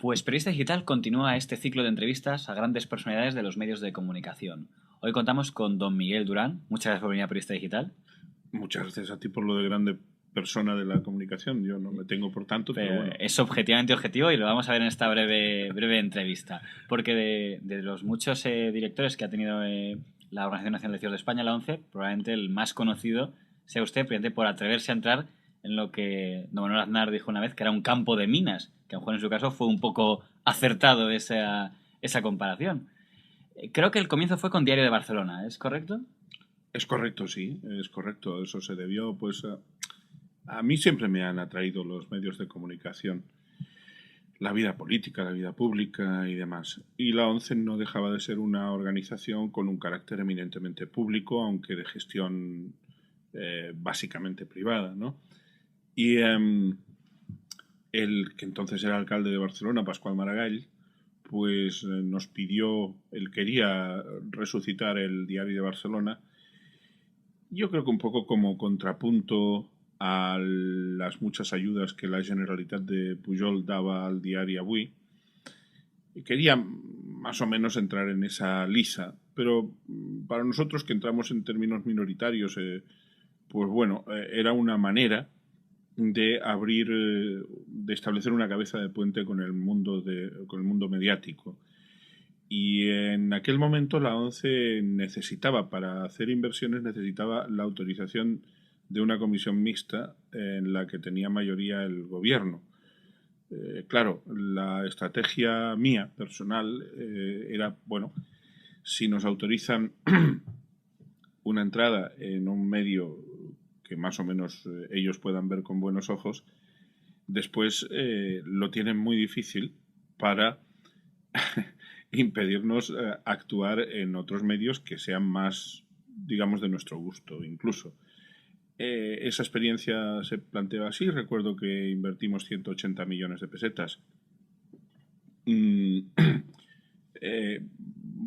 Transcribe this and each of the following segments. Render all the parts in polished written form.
Pues Periodista Digital continúa este ciclo de entrevistas a grandes personalidades de los medios de comunicación. Hoy contamos con don Miguel Durán. Muchas gracias por venir a Periodista Digital. Muchas gracias a ti por lo de grande persona de la comunicación. Yo no me tengo por tanto, pero bueno. Es objetivamente objetivo y lo vamos a ver en esta breve entrevista. Porque de los muchos directores que ha tenido la Organización Nacional de Medios de España, la ONCE, probablemente el más conocido sea usted, precisamente por atreverse a entrar en lo que don Manuel Aznar dijo una vez, que era un campo de minas, que a lo mejor en su caso fue un poco acertado esa comparación. Creo que el comienzo fue con Diario de Barcelona, ¿es correcto? Es correcto, sí, es correcto. Eso se debió, pues, a mí siempre me han atraído los medios de comunicación, la vida política, la vida pública y demás. Y la ONCE no dejaba de ser una organización con un carácter eminentemente público, aunque de gestión básicamente privada, ¿no? Y el que entonces era alcalde de Barcelona, Pascual Maragall, pues nos pidió, él quería resucitar el Diario de Barcelona. Yo creo que un poco como contrapunto a las muchas ayudas que la Generalitat de Pujol daba al diari Avui. Y quería más o menos entrar en esa lisa, pero para nosotros que entramos en términos minoritarios, pues bueno, era una manera de abrir, de establecer una cabeza de puente con el mundo mediático. Y en aquel momento la ONCE necesitaba, para hacer inversiones, necesitaba la autorización de una comisión mixta en la que tenía mayoría el gobierno. Claro, la estrategia mía, personal, era, bueno, si nos autorizan una entrada en un medio que más o menos ellos puedan ver con buenos ojos, después lo tienen muy difícil para impedirnos actuar en otros medios que sean más, digamos, de nuestro gusto, incluso. Esa experiencia se planteó así. Recuerdo que invertimos 180 millones de pesetas.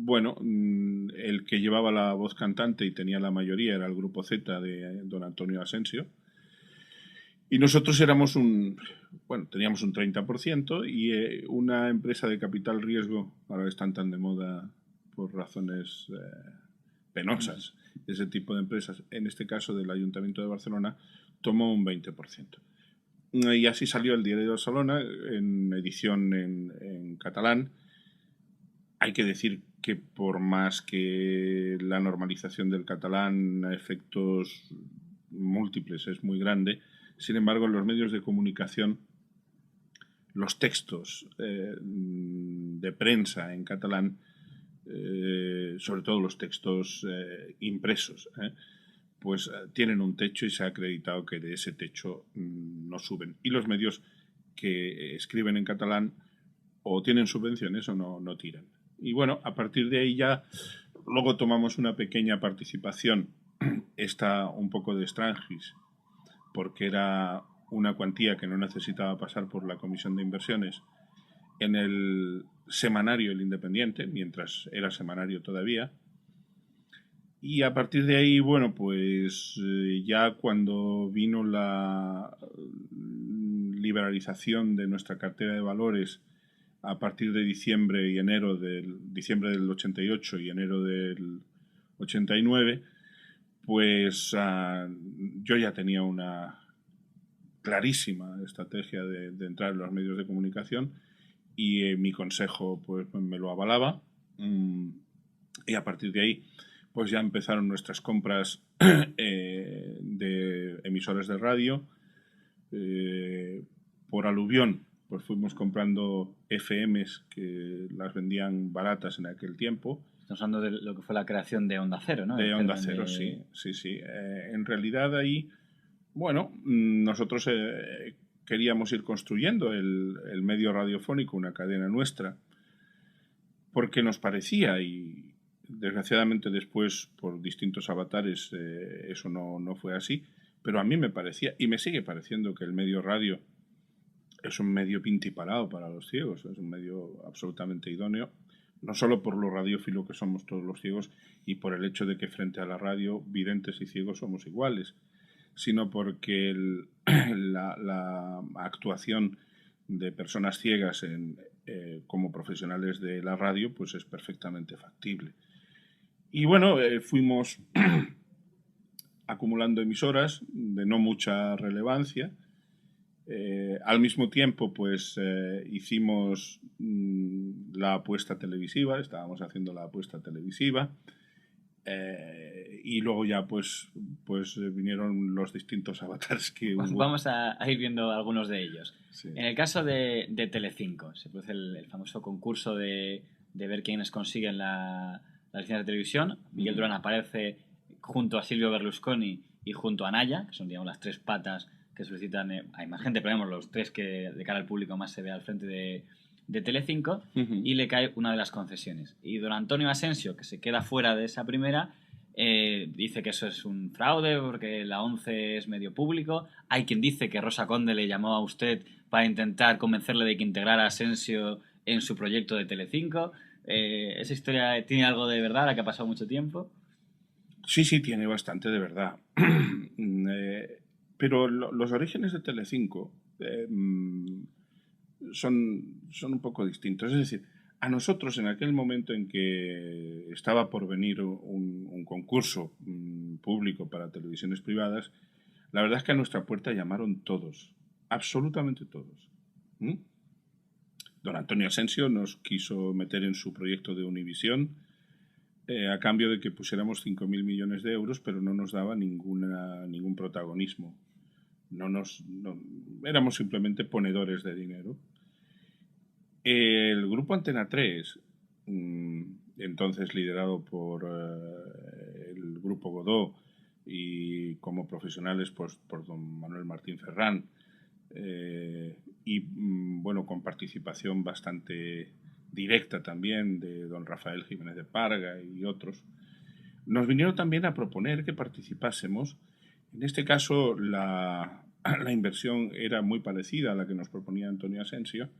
Bueno, el que llevaba la voz cantante y tenía la mayoría era el Grupo Z de don Antonio Asensio. Y nosotros teníamos un 30% y una empresa de capital riesgo, ahora están tan de moda por razones penosas, ese tipo de empresas, en este caso del Ayuntamiento de Barcelona, tomó un 20%. Y así salió el Diario de Barcelona en edición en catalán. Hay que decir que por más que la normalización del catalán a efectos múltiples es muy grande, sin embargo, en los medios de comunicación, los textos de prensa en catalán, sobre todo los textos impresos, pues tienen un techo y se ha acreditado que de ese techo no suben. Y los medios que escriben en catalán o tienen subvenciones o no tiran. Y bueno, a partir de ahí ya luego tomamos una pequeña participación, esta un poco de Strangis, porque era una cuantía que no necesitaba pasar por la comisión de inversiones, en el semanario El Independiente, mientras era semanario todavía. Y a partir de ahí, bueno, pues ya cuando vino la liberalización de nuestra cartera de valores a partir de diciembre del 88 y enero del 89, pues yo ya tenía una clarísima estrategia de entrar en los medios de comunicación y mi consejo pues me lo avalaba, y a partir de ahí pues ya empezaron nuestras compras de emisoras de radio. Por aluvión pues fuimos comprando FMs que las vendían baratas en aquel tiempo. Estamos hablando de lo que fue la creación de Onda Cero, ¿no? De Onda Cero, sí. En realidad ahí, bueno, nosotros queríamos ir construyendo el medio radiofónico, una cadena nuestra, porque nos parecía, y desgraciadamente después por distintos avatares eso no fue así, pero a mí me parecía, y me sigue pareciendo, que el medio radio es un medio pintiparado para los ciegos, es un medio absolutamente idóneo, no solo por lo radiófilo que somos todos los ciegos y por el hecho de que frente a la radio videntes y ciegos somos iguales, sino porque la actuación de personas ciegas en como profesionales de la radio, pues es perfectamente factible. Y bueno, fuimos acumulando emisoras de no mucha relevancia. Al mismo tiempo, pues hicimos la apuesta televisiva, estábamos haciendo la apuesta televisiva. Y luego ya pues vinieron los distintos avatares que hubo. Vamos a ir viendo algunos de ellos. Sí. En el caso de Telecinco, se produce el famoso concurso de ver quiénes consiguen la licencia de televisión. Miguel Durán aparece junto a Silvio Berlusconi y junto a Naya, que son, digamos, las tres patas que solicitan. Hay más gente, pero vemos los tres que de cara al público más se ve al frente de Telecinco, y le cae una de las concesiones. Y don Antonio Asensio, que se queda fuera de esa primera, dice que eso es un fraude porque la 11 es medio público. Hay quien dice que Rosa Conde le llamó a usted para intentar convencerle de que integrara a Asensio en su proyecto de Telecinco. ¿Esa historia tiene algo de verdad, la que ha pasado mucho tiempo? Sí, tiene bastante de verdad. Pero los orígenes de Telecinco son un poco distintos. Es decir, a nosotros, en aquel momento en que estaba por venir un concurso público para televisiones privadas, la verdad es que a nuestra puerta llamaron todos, absolutamente todos. Don Antonio Asensio nos quiso meter en su proyecto de Univisión a cambio de que pusiéramos 5.000 millones de euros, pero no nos daba ningún protagonismo. Éramos simplemente ponedores de dinero. El grupo Antena 3, entonces liderado por el grupo Godó y como profesionales pues, por don Manuel Martín Ferrán, y bueno, con participación bastante directa también de don Rafael Jiménez de Parga y otros, nos vinieron también a proponer que participásemos. En este caso la inversión era muy parecida a la que nos proponía Antonio Asensio,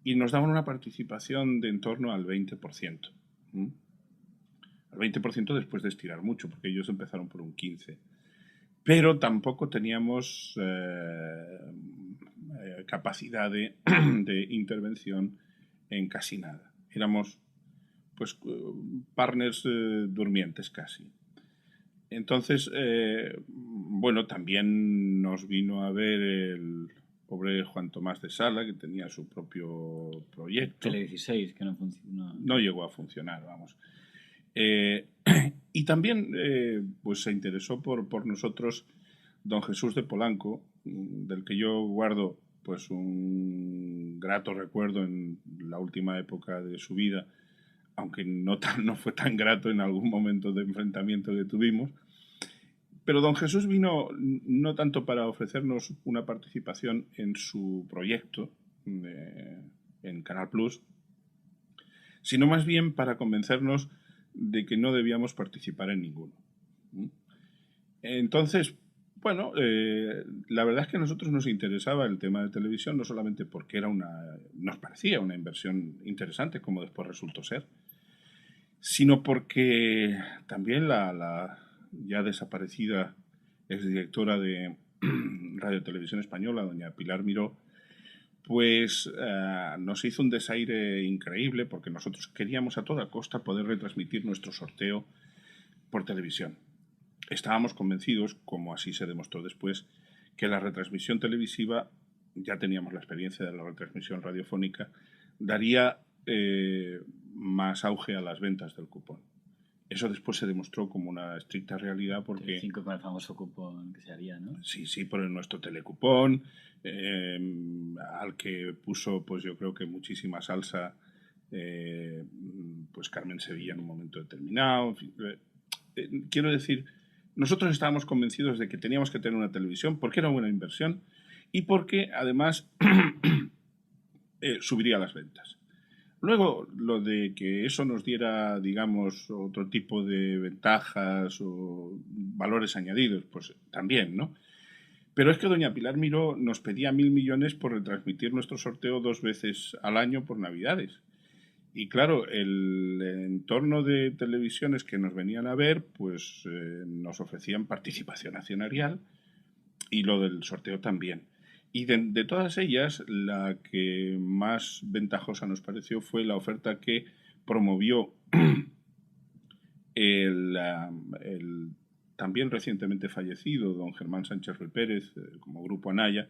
y nos daban una participación de en torno al 20%. Al 20% después de estirar mucho, porque ellos empezaron por un 15%. Pero tampoco teníamos capacidad de intervención en casi nada. Éramos pues partners durmientes casi. Entonces, bueno, también nos vino a ver el pobre Juan Tomás de Sala, que tenía su propio proyecto. Tele16, que no funcionó. No llegó a funcionar, vamos. Y también pues se interesó por nosotros don Jesús de Polanco, del que yo guardo pues un grato recuerdo en la última época de su vida, aunque no fue tan grato en algún momento de enfrentamiento que tuvimos. Pero don Jesús vino no tanto para ofrecernos una participación en su proyecto en Canal Plus, sino más bien para convencernos de que no debíamos participar en ninguno. Entonces, bueno, la verdad es que a nosotros nos interesaba el tema de televisión, no solamente porque nos parecía una inversión interesante, como después resultó ser, sino porque también la ya desaparecida exdirectora de Radio Televisión Española, doña Pilar Miró, pues nos hizo un desaire increíble, porque nosotros queríamos a toda costa poder retransmitir nuestro sorteo por televisión. Estábamos convencidos, como así se demostró después, que la retransmisión televisiva, ya teníamos la experiencia de la retransmisión radiofónica, daría más auge a las ventas del cupón. Eso después se demostró como una estricta realidad porque... Telecinco con el famoso cupón que se haría, ¿no? Sí, por nuestro telecupón, al que puso, pues yo creo que muchísima salsa, pues Carmen Sevilla en un momento determinado. En fin, quiero decir, nosotros estábamos convencidos de que teníamos que tener una televisión porque era una buena inversión y porque además subiría las ventas. Luego, lo de que eso nos diera, digamos, otro tipo de ventajas o valores añadidos, pues también, ¿no? Pero es que doña Pilar Miró nos pedía 1.000 millones por retransmitir nuestro sorteo 2 veces al año por Navidades. Y claro, el entorno de televisiones que nos venían a ver, pues nos ofrecían participación accionarial y lo del sorteo también. Y de todas ellas, la que más ventajosa nos pareció fue la oferta que promovió el también recientemente fallecido don Germán Sánchez Ruy Pérez, como Grupo Anaya.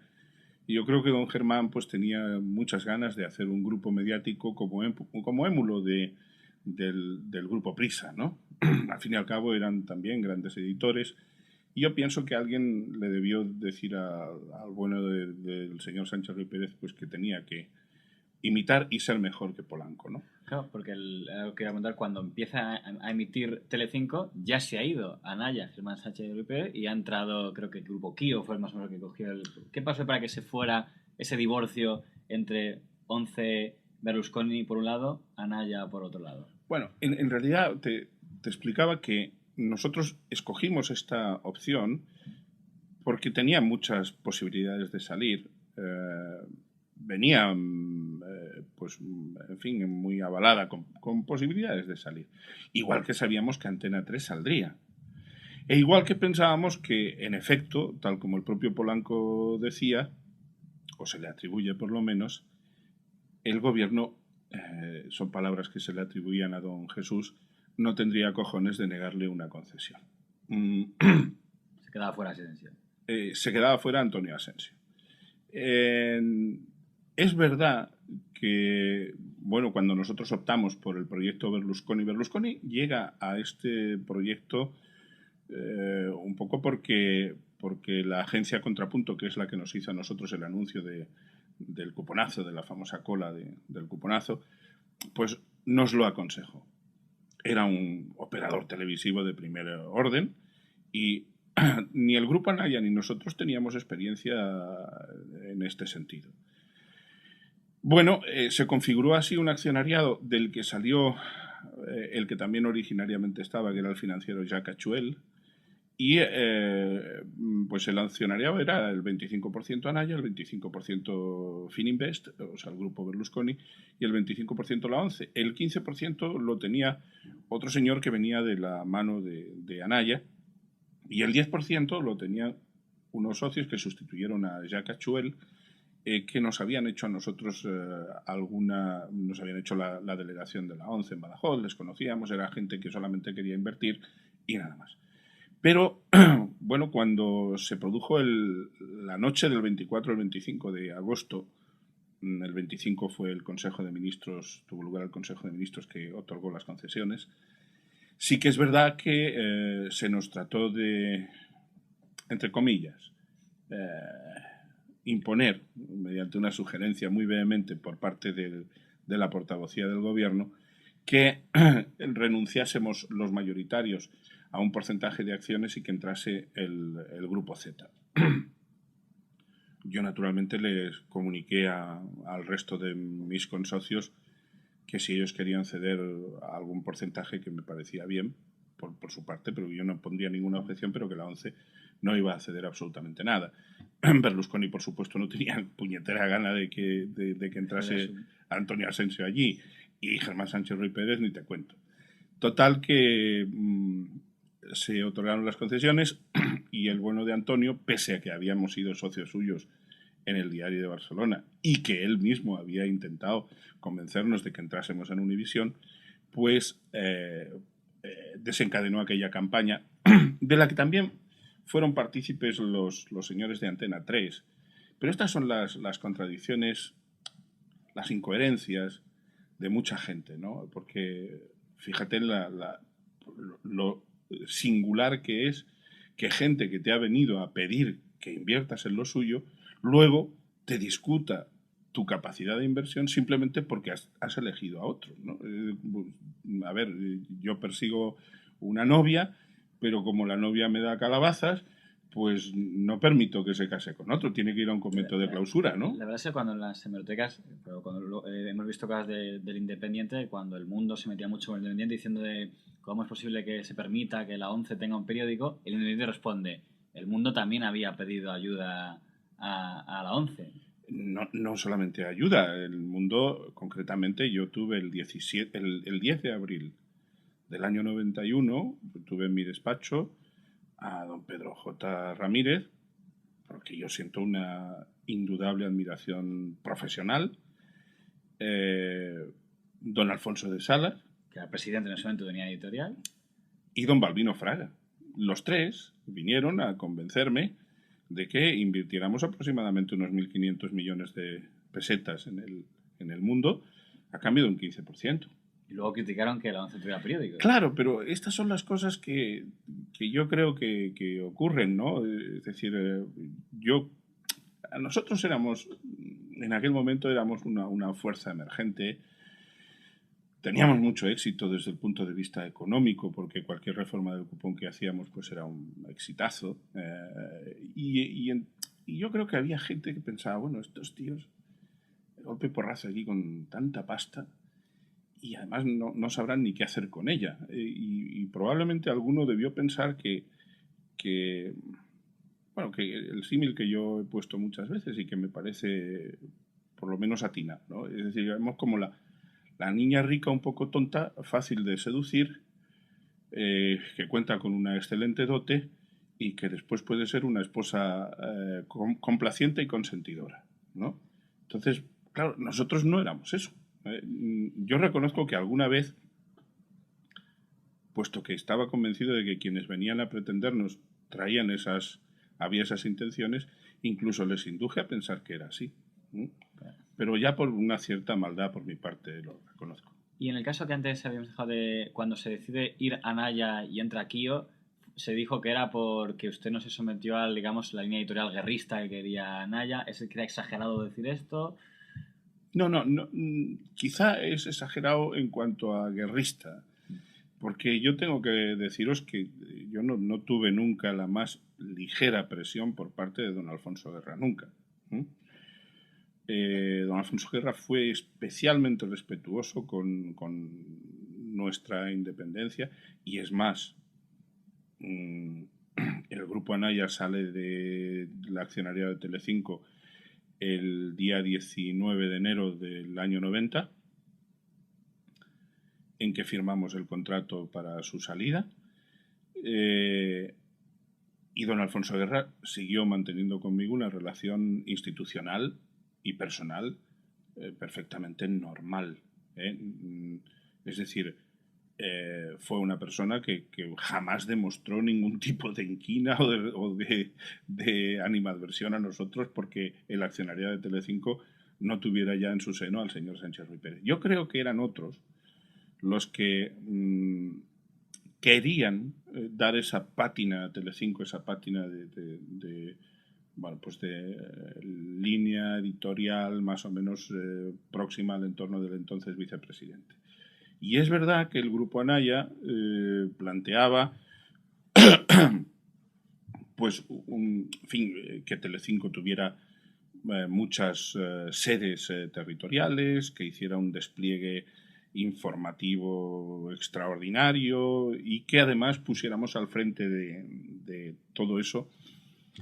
Y yo creo que don Germán pues tenía muchas ganas de hacer un grupo mediático como émulo del Grupo Prisa, ¿no? Al fin y al cabo eran también grandes editores. Y yo pienso que alguien le debió decir al bueno del señor Sánchez Ruy Pérez pues que tenía que imitar y ser mejor que Polanco, ¿no? Claro, porque lo que iba a contar, cuando empieza a emitir Telecinco, ya se ha ido Anaya, Germán Sánchez Ruy Pérez, y ha entrado, creo que el Grupo Kio fue más o menos el que cogió el... ¿Qué pasó para que se fuera ese divorcio entre Once, Berlusconi por un lado, Anaya por otro lado? Bueno, en realidad te explicaba que nosotros escogimos esta opción porque tenía muchas posibilidades de salir. Venía, pues, en fin, muy avalada con posibilidades de salir. Igual que sabíamos que Antena 3 saldría. E igual que pensábamos que, en efecto, tal como el propio Polanco decía, o se le atribuye por lo menos, el gobierno, son palabras que se le atribuían a don Jesús, no tendría cojones de negarle una concesión. Se quedaba fuera Asensio. Se quedaba fuera Antonio Asensio. Es verdad que, bueno, cuando nosotros optamos por el proyecto Berlusconi llega a este proyecto un poco porque la agencia Contrapunto, que es la que nos hizo a nosotros el anuncio del cuponazo, de la famosa cola del cuponazo, pues nos lo aconsejó. Era un operador televisivo de primer orden y ni el Grupo Anaya ni nosotros teníamos experiencia en este sentido. Bueno, se configuró así un accionariado del que salió el que también originariamente estaba, que era el financiero Jacques Achuel, y pues el accionariado era el 25% Anaya, el 25% Fininvest, o sea, el grupo Berlusconi, y el 25% la ONCE. El 15% lo tenía otro señor que venía de la mano de Anaya, y el 10% lo tenían unos socios que sustituyeron a Jacques Achuel, que nos habían hecho a nosotros nos habían hecho la delegación de la ONCE en Badajoz, les conocíamos, era gente que solamente quería invertir y nada más. Pero, bueno, cuando se produjo la noche del 24 al 25 de agosto, el 25 fue el Consejo de Ministros, tuvo lugar el Consejo de Ministros que otorgó las concesiones, sí que es verdad que se nos trató de, entre comillas, imponer, mediante una sugerencia muy vehemente por parte de la portavocía del gobierno, que renunciásemos los mayoritarios a un porcentaje de acciones y que entrase el Grupo Z. Yo naturalmente les comuniqué al resto de mis consocios que si ellos querían ceder a algún porcentaje que me parecía bien por su parte, pero yo no pondría ninguna objeción, pero que la ONCE no iba a ceder absolutamente nada. Berlusconi, por supuesto, no tenía puñetera gana de que entrase Antonio Asensio allí, y Germán Sánchez Ruy Pérez ni te cuento. Total que se otorgaron las concesiones y el bueno de Antonio, pese a que habíamos sido socios suyos en el Diario de Barcelona y que él mismo había intentado convencernos de que entrásemos en Univisión, pues desencadenó aquella campaña de la que también fueron partícipes los señores de Antena 3. Pero estas son las contradicciones, las incoherencias de mucha gente, ¿no? Porque fíjate en lo singular que es que gente que te ha venido a pedir que inviertas en lo suyo, luego te discuta tu capacidad de inversión simplemente porque has elegido a otro, ¿no? A ver, yo persigo una novia, pero como la novia me da calabazas, pues no permito que se case con otro, tiene que ir a un convento de clausura, ¿no? La verdad es que cuando en las hemerotecas, pero cuando hemos visto cosas del Independiente, cuando el Mundo se metía mucho con el Independiente diciendo de cómo es posible que se permita que la ONCE tenga un periódico, el Independiente responde, el Mundo también había pedido ayuda a la ONCE. No solamente ayuda, el Mundo, concretamente, yo tuve el 10 de abril del año 91, tuve en mi despacho a don Pedro J. Ramírez, porque yo siento una indudable admiración profesional. Don Alfonso de Salas, que era presidente en ese momento de Línea Editorial, y don Balbino Fraga. Los tres vinieron a convencerme de que invirtiéramos aproximadamente unos 1.500 millones de pesetas en el mundo a cambio de un 15%. Y luego criticaron que la ONCE tuviera periódicos. Claro, pero estas son las cosas que yo creo que ocurren, ¿no? Es decir, nosotros éramos, en aquel momento éramos una fuerza emergente. Teníamos mucho éxito desde el punto de vista económico, porque cualquier reforma del cupón que hacíamos pues era un exitazo. Y yo creo que había gente que pensaba, bueno, estos tíos, de golpe y porrazo aquí con tanta pasta, y además no sabrán ni qué hacer con ella. Y probablemente alguno debió pensar que el símil que yo he puesto muchas veces y que me parece por lo menos atinado, ¿no? Es decir, vemos como la niña rica un poco tonta, fácil de seducir, que cuenta con una excelente dote y que después puede ser una esposa complaciente y consentidora, ¿no? Entonces, claro, nosotros no éramos eso. Yo reconozco que alguna vez, puesto que estaba convencido de que quienes venían a pretendernos había esas intenciones, incluso les induje a pensar que era así. Pero ya por una cierta maldad por mi parte lo reconozco. Y en el caso que antes habíamos dejado de cuando se decide ir a Naya y entra Kio, se dijo que era porque usted no se sometió a, digamos, la línea editorial guerrista que quería Naya. ¿Es que era exagerado decir esto? No, quizá es exagerado en cuanto a guerrista, porque yo tengo que deciros que yo no tuve nunca la más ligera presión por parte de don Alfonso Guerra, nunca. Don Alfonso Guerra fue especialmente respetuoso con nuestra independencia, y es más, el Grupo Anaya sale de la accionariado de Telecinco el día 19 de enero del año 90, en que firmamos el contrato para su salida, y don Alfonso Guerra siguió manteniendo conmigo una relación institucional y personal perfectamente normal. Es decir, fue una persona que jamás demostró ningún tipo de inquina o de animadversión a nosotros porque el accionariado de Telecinco no tuviera ya en su seno al señor Sánchez Ruy Pérez. Yo creo que eran otros los que querían dar esa pátina a Telecinco, esa pátina de línea editorial más o menos próxima al entorno del entonces vicepresidente. Y es verdad que el Grupo Anaya planteaba pues que Telecinco tuviera muchas sedes territoriales, que hiciera un despliegue informativo extraordinario y que además pusiéramos al frente de todo eso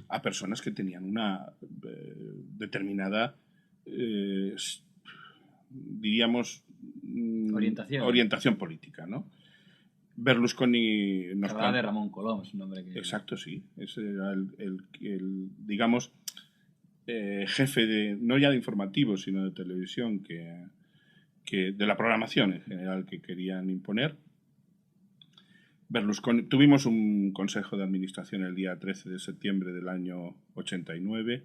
a personas que tenían una determinada, diríamos, orientación política, ¿no? Berlusconi nos hablaba de Ramón Colom, es un nombre que... Exacto, sí. Ese era el digamos, jefe no ya de informativos, sino de televisión, que de la programación en general que querían imponer. Berlusconi, tuvimos un consejo de administración el día 13 de septiembre del año 89,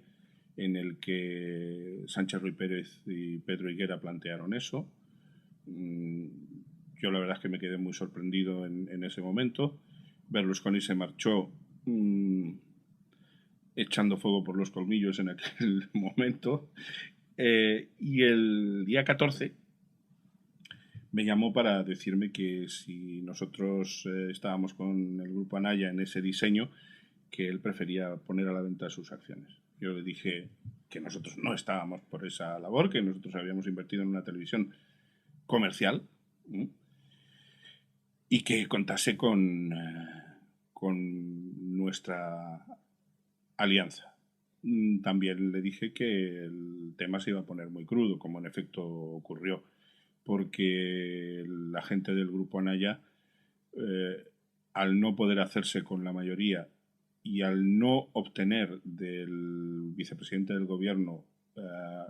en el que Sánchez Ruy Pérez y Pedro Higuera plantearon eso. Yo la verdad es que me quedé muy sorprendido en ese momento. Berlusconi se marchó echando fuego por los colmillos en aquel momento. Y el día 14 me llamó para decirme que si nosotros estábamos con el Grupo Anaya en ese diseño, que él prefería poner a la venta sus acciones. Yo le dije que nosotros no estábamos por esa labor, que nosotros habíamos invertido en una televisión comercial y que contase con nuestra alianza. También le dije que el tema se iba a poner muy crudo, como en efecto ocurrió, porque la gente del Grupo Anaya, al no poder hacerse con la mayoría y al no obtener del vicepresidente del gobierno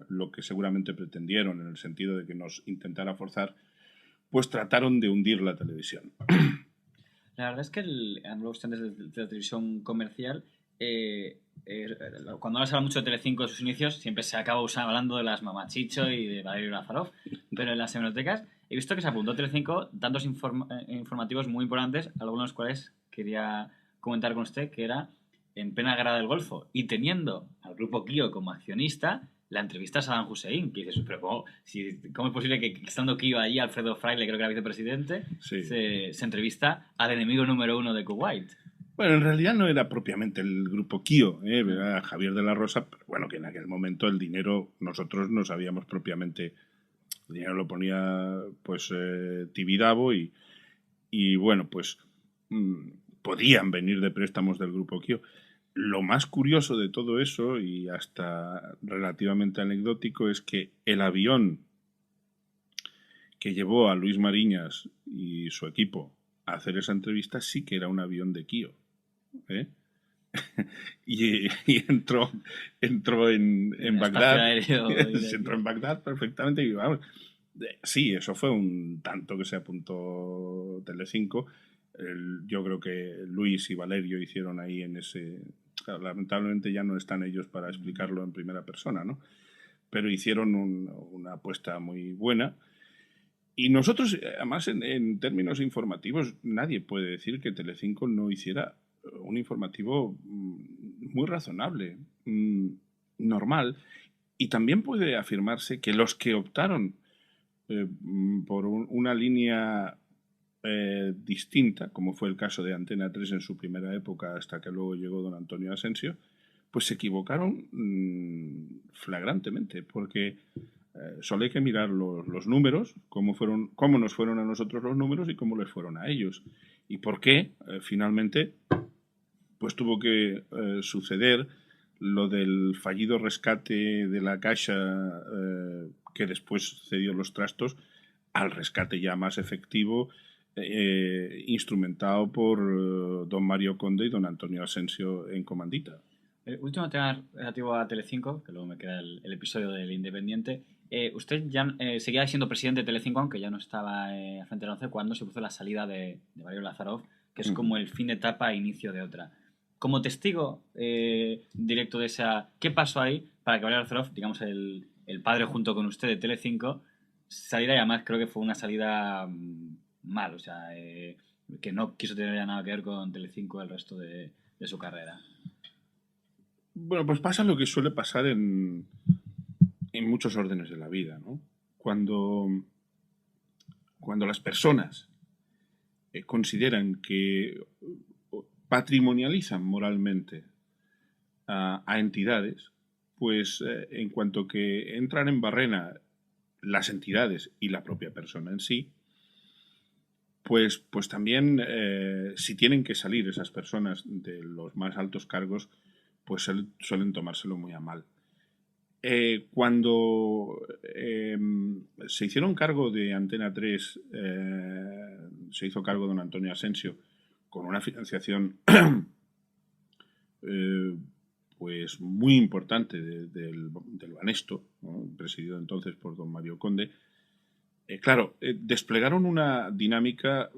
lo que seguramente pretendieron, en el sentido de que nos intentara forzar, pues trataron de hundir la televisión. La verdad es que habló usted de la televisión comercial. Cuando se habla mucho de Telecinco en sus inicios, siempre se acaba hablando de las Mamachicho y de Valerio Lázarov. Pero en las hemerotecas he visto que se apuntó Telecinco tantos informativos muy importantes, algunos de los cuales quería comentar con usted, que era en plena guerra del Golfo. Y teniendo al Grupo Kio como accionista, la entrevista a Saddam Hussein, que dices, pero ¿cómo es posible que estando Kio allí, Alfredo Fraile, creo que era vicepresidente, Sí. se entrevista al enemigo número 1 de Kuwait? Bueno, en realidad no era propiamente el grupo Kio, era Javier de la Rosa, pero bueno, que en aquel momento el dinero, nosotros no sabíamos propiamente, el dinero lo ponía pues Tibidabo y bueno, pues podían venir de préstamos del grupo Kio. Lo más curioso de todo eso, y hasta relativamente anecdótico, es que el avión que llevó a Luis Mariñas y su equipo a hacer esa entrevista sí que era un avión de Kio. y entró en Bagdad. Entró en Bagdad perfectamente y vamos. Sí, eso fue un tanto que se apuntó Telecinco. Yo creo que Luis y Valerio hicieron ahí en ese... Claro, lamentablemente ya no están ellos para explicarlo en primera persona, ¿no? Pero hicieron una apuesta muy buena. Y nosotros, además, en términos informativos, nadie puede decir que Telecinco no hiciera un informativo muy razonable, normal. Y también puede afirmarse que los que optaron por una línea distinta, como fue el caso de Antena 3 en su primera época hasta que luego llegó don Antonio Asensio, pues se equivocaron flagrantemente, porque solo hay que mirar los números, cómo nos fueron a nosotros los números y cómo les fueron a ellos. Y por qué, finalmente, pues tuvo que suceder lo del fallido rescate de la Caixa, que después cedió los trastos, al rescate ya más efectivo, instrumentado por don Mario Conde y don Antonio Asensio en comandita. El último tema relativo a Telecinco, que luego me queda el episodio del Independiente. Usted ya seguía siendo presidente de Telecinco, aunque ya no estaba al frente de la ONCE, cuando se produjo la salida de Valerio Lázarov, que es como el fin de etapa e inicio de otra. Como testigo directo de esa... ¿Qué pasó ahí para que Valerio Lázarov, digamos el padre junto con usted de Telecinco, saliera? Y además creo que fue una salida mal, o sea, que no quiso tener ya nada que ver con Telecinco el resto de su carrera. Bueno, pues pasa lo que suele pasar en muchos órdenes de la vida, ¿no? Cuando las personas consideran que patrimonializan moralmente a entidades, pues en cuanto que entran en barrena las entidades y la propia persona en sí, pues también si tienen que salir esas personas de los más altos cargos, pues suelen tomárselo muy a mal. Cuando se hicieron cargo de Antena 3, se hizo cargo don Antonio Asensio con una financiación pues muy importante del Banesto, ¿no? Presidido entonces por don Mario Conde. Claro, desplegaron una dinámica,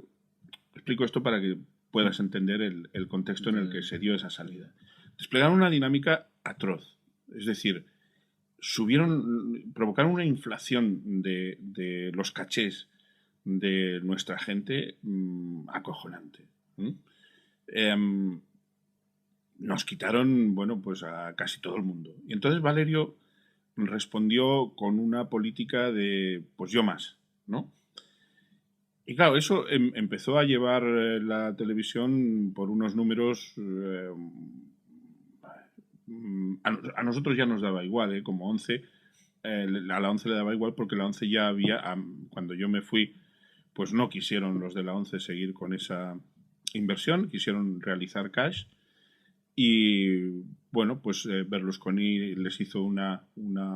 explico esto para que puedas entender el contexto en el que se dio esa salida. Desplegaron una dinámica atroz, es decir, provocaron una inflación de los cachés de nuestra gente acojonante. Nos quitaron, bueno, pues a casi todo el mundo. Y entonces Valerio respondió con una política de, pues yo más, ¿no? Y claro, eso empezó a llevar la televisión por unos números... a nosotros ya nos daba igual, como 11, a la 11 le daba igual porque la 11 ya había, cuando yo me fui, pues no quisieron los de la 11 seguir con esa inversión, quisieron realizar cash y bueno, pues Berlusconi les hizo una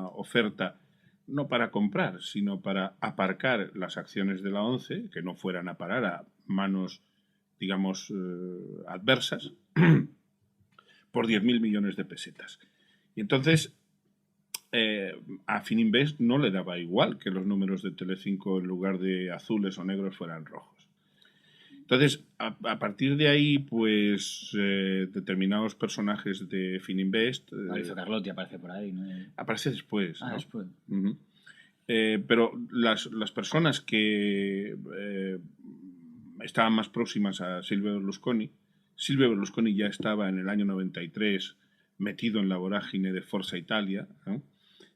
oferta no para comprar, sino para aparcar las acciones de la 11, que no fueran a parar a manos, digamos, adversas. por 10.000 millones de pesetas. Y entonces a Fininvest no le daba igual que los números de Telecinco en lugar de azules o negros fueran rojos. Entonces, a partir de ahí, pues determinados personajes de Fininvest... Mauricio Carlotti aparece por ahí, ¿no? Aparece después, ¿no? Después. Uh-huh. Pero las personas que estaban más próximas a Silvio Berlusconi ya estaba en el año 93 metido en la vorágine de Forza Italia, ¿no?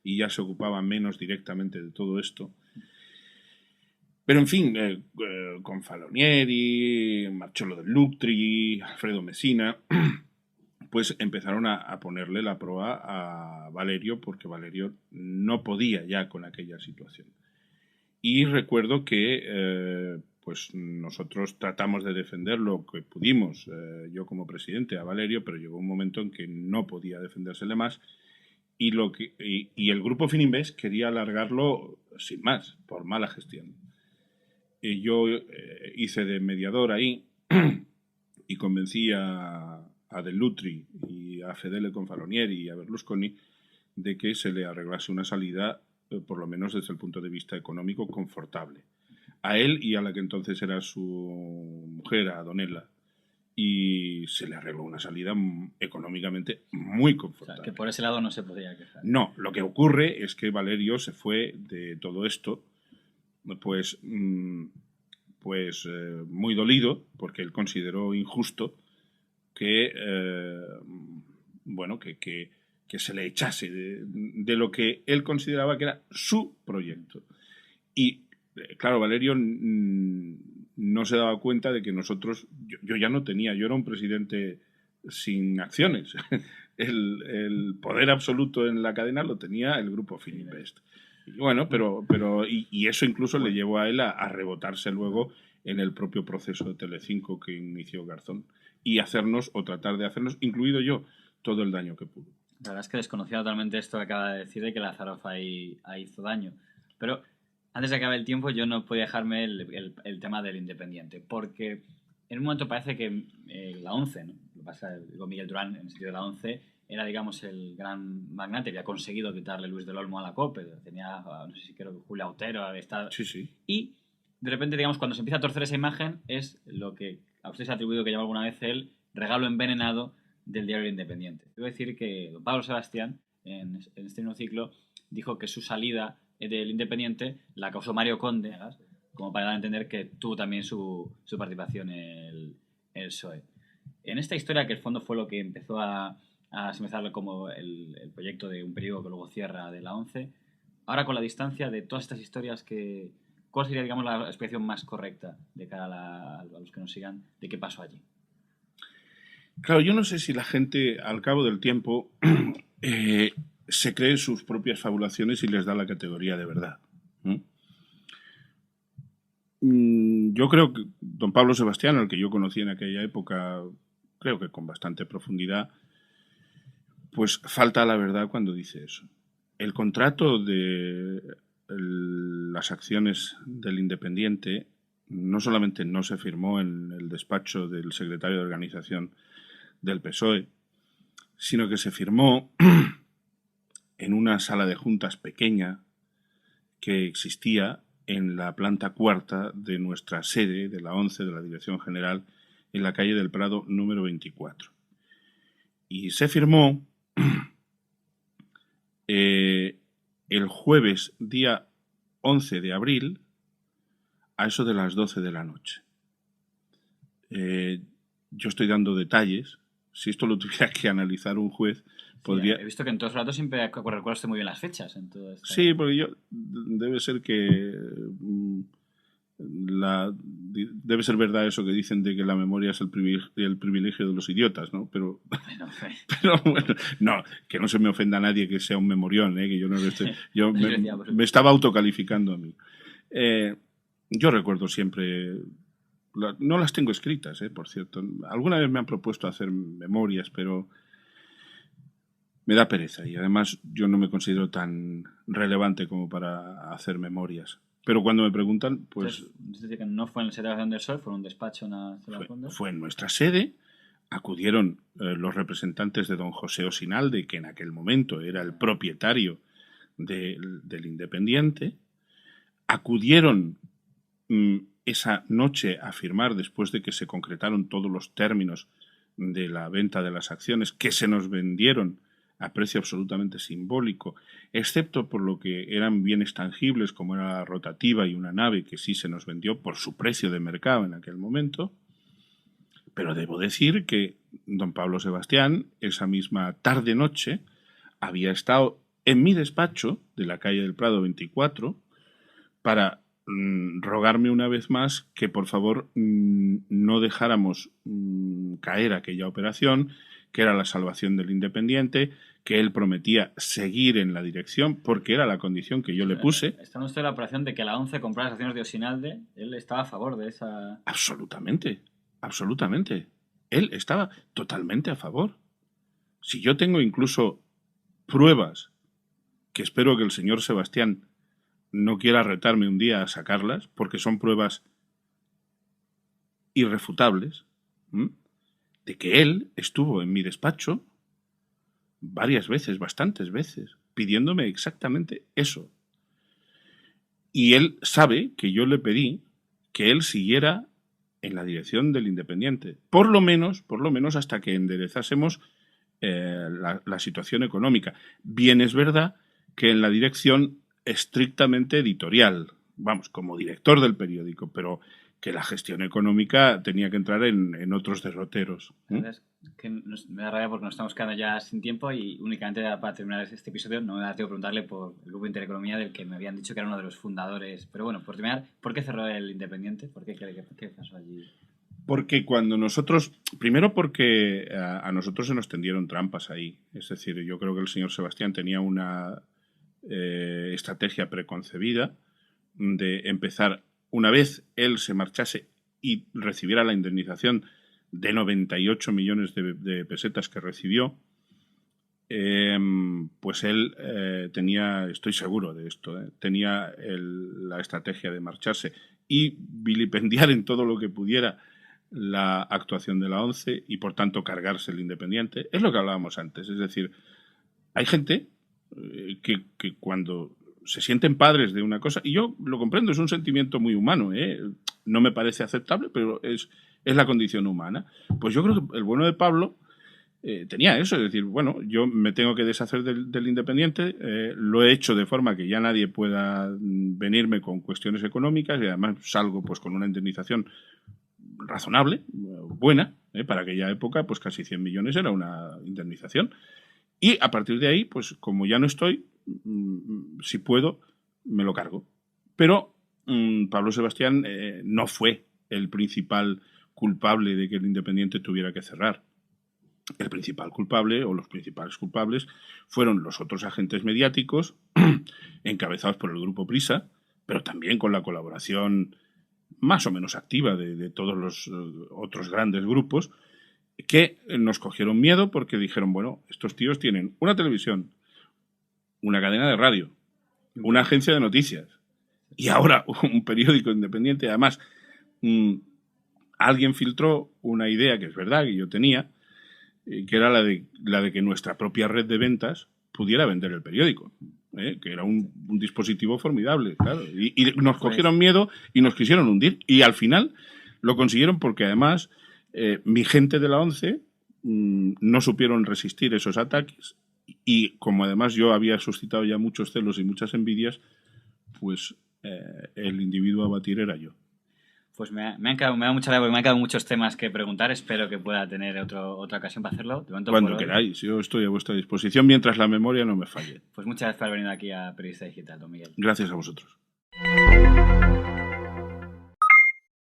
Y ya se ocupaba menos directamente de todo esto. Pero en fin, con Falonieri, Marcello Dell'Utri, Alfredo Messina, pues empezaron a ponerle la proa a Valerio, porque Valerio no podía ya con aquella situación. Y recuerdo que pues nosotros tratamos de defender lo que pudimos, yo como presidente, a Valerio, pero llegó un momento en que no podía defendérsele más. Y el grupo Fininvest quería alargarlo sin más, por mala gestión. Y yo hice de mediador ahí y convencí a Dell'Utri y a Fedele Confalonieri y a Berlusconi de que se le arreglase una salida, por lo menos desde el punto de vista económico, confortable. A él y a la que entonces era su mujer, a Donella. Y se le arregló una salida económicamente muy confortable. O sea, que por ese lado no se podía quejar. No, lo que ocurre es que Valerio se fue de todo esto pues muy dolido, porque él consideró injusto que que se le echase de lo que él consideraba que era su proyecto. Y claro, Valerio no se daba cuenta de que nosotros, yo ya no tenía, yo era un presidente sin acciones. El poder absoluto en la cadena lo tenía el grupo Fininvest. Y bueno, pero eso incluso le llevó a él a rebotarse luego en el propio proceso de Telecinco que inició Garzón y hacernos, o tratar de hacernos, incluido yo, todo el daño que pudo. La verdad es que desconocía totalmente esto que acaba de decir de que Lázarov ahí hizo daño. Pero antes de que acabe el tiempo, yo no podía dejarme el tema del Independiente, porque en un momento parece que la ONCE, ¿no? Lo que pasa, digo, Miguel Durán, en el sitio de la ONCE, era, digamos, el gran magnate, había conseguido quitarle Luis del Olmo a la COPE, tenía, no sé si creo que Julia Otero, estaba... Sí. Y de repente, digamos, cuando se empieza a torcer esa imagen, es lo que a usted se ha atribuido que llamó alguna vez el regalo envenenado del diario Independiente. Debo decir que don Pablo Sebastián, en este nuevo ciclo, dijo que su salida del Independiente la causó Mario Conde, como para dar a entender que tuvo también su participación en el PSOE. En esta historia, que el fondo fue lo que empezó a semezarle como el proyecto de un periódico que luego cierra de la ONCE, ahora con la distancia de todas estas historias, ¿cuál sería, digamos, la explicación más correcta de cara a los que nos sigan de qué pasó allí? Claro, yo no sé si la gente, al cabo del tiempo, se cree sus propias fabulaciones y les da la categoría de verdad. Yo creo que don Pablo Sebastián, al que yo conocí en aquella época, creo que con bastante profundidad, pues falta a la verdad cuando dice eso. El contrato de las acciones del Independiente no solamente no se firmó en el despacho del secretario de organización del PSOE, sino que se firmó en una sala de juntas pequeña que existía en la planta cuarta de nuestra sede, de la ONCE, de la Dirección General, en la calle del Prado número 24. Y se firmó el jueves, día 11 de abril, a eso de las 12 de la noche. Yo estoy dando detalles. Si esto lo tuviera que analizar un juez, podría... Sí, he visto que en todos los relatos siempre recuerdas muy bien las fechas. En todo esto. Sí, porque debe ser que... debe ser verdad eso que dicen de que la memoria es el privilegio de los idiotas, ¿no? Pero bueno, no, que no se me ofenda a nadie que sea un memorión, que yo no lo estoy... Yo me estaba autocalificando a mí. Yo recuerdo siempre... No las tengo escritas, por cierto. Alguna vez me han propuesto hacer memorias, pero me da pereza y además yo no me considero tan relevante como para hacer memorias. Pero cuando me preguntan, pues... Entonces, que no fue en la sede del Sol, fue en un despacho, fue en nuestra sede, acudieron los representantes de don José Osinalde, que en aquel momento era el propietario del Independiente, acudieron esa noche a firmar, después de que se concretaron todos los términos de la venta de las acciones, que se nos vendieron a precio absolutamente simbólico, excepto por lo que eran bienes tangibles, como era la rotativa y una nave, que sí se nos vendió por su precio de mercado en aquel momento. Pero debo decir que don Pablo Sebastián, esa misma tarde-noche, había estado en mi despacho de la calle del Prado 24 para rogarme una vez más que por favor no dejáramos caer aquella operación, que era la salvación del Independiente, que él prometía seguir en la dirección, porque era la condición que yo le puse. ¿Está usted en la operación de que la ONCE comprara las acciones de Osinalde? ¿Él estaba a favor de esa...? Absolutamente, absolutamente. Él estaba totalmente a favor. Si yo tengo incluso pruebas, que espero que el señor Sebastián no quiera retarme un día a sacarlas, porque son pruebas irrefutables, de que él estuvo en mi despacho varias veces, bastantes veces, pidiéndome exactamente eso. Y él sabe que yo le pedí que él siguiera en la dirección del Independiente, por lo menos hasta que enderezásemos la situación económica. Bien es verdad que en la dirección estrictamente editorial, vamos, como director del periódico, pero que la gestión económica tenía que entrar en otros derroteros. Es que me da rabia porque nos estamos quedando ya sin tiempo y únicamente para terminar este episodio no me da tiempo preguntarle por el Grupo Intereconomía, del que me habían dicho que era uno de los fundadores. Pero bueno, por terminar, ¿por qué cerró el Independiente? ¿Qué pasó allí? Porque cuando nosotros, primero porque a nosotros se nos tendieron trampas ahí. Es decir, yo creo que el señor Sebastián tenía una estrategia preconcebida de empezar, una vez él se marchase y recibiera la indemnización de 98 millones de pesetas que recibió, pues él tenía, estoy seguro de esto, tenía la estrategia de marcharse y vilipendiar en todo lo que pudiera la actuación de la ONCE y por tanto cargarse el Independiente. Es lo que hablábamos antes, es decir, hay gente que cuando se sienten padres de una cosa, y yo lo comprendo, es un sentimiento muy humano, no me parece aceptable, pero es la condición humana. Pues yo creo que el bueno de Pablo tenía eso, es decir, bueno, yo me tengo que deshacer del Independiente, lo he hecho de forma que ya nadie pueda venirme con cuestiones económicas y además salgo pues con una indemnización razonable, buena, para aquella época pues casi 100 millones era una indemnización. Y a partir de ahí, pues como ya no estoy, si puedo, me lo cargo. Pero Pablo Sebastián no fue el principal culpable de que el Independiente tuviera que cerrar. El principal culpable, o los principales culpables, fueron los otros agentes mediáticos, encabezados por el Grupo Prisa, pero también con la colaboración más o menos activa de todos los otros grandes grupos, que nos cogieron miedo porque dijeron, bueno, estos tíos tienen una televisión, una cadena de radio, una agencia de noticias y ahora un periódico independiente. Además, alguien filtró una idea que es verdad que yo tenía, que era la de que nuestra propia red de ventas pudiera vender el periódico, que era un dispositivo formidable, claro. Y nos cogieron miedo y nos quisieron hundir. Y al final lo consiguieron porque además mi gente de la ONCE no supieron resistir esos ataques y como además yo había suscitado ya muchos celos y muchas envidias, pues el individuo a batir era yo. Pues me da mucha rabia porque me han quedado muchos temas que preguntar. Espero que pueda tener otra ocasión para hacerlo. Cuando queráis, yo estoy a vuestra disposición mientras la memoria no me falle. Pues muchas gracias por haber venido aquí a Periodista Digital, don Miguel. Gracias a vosotros.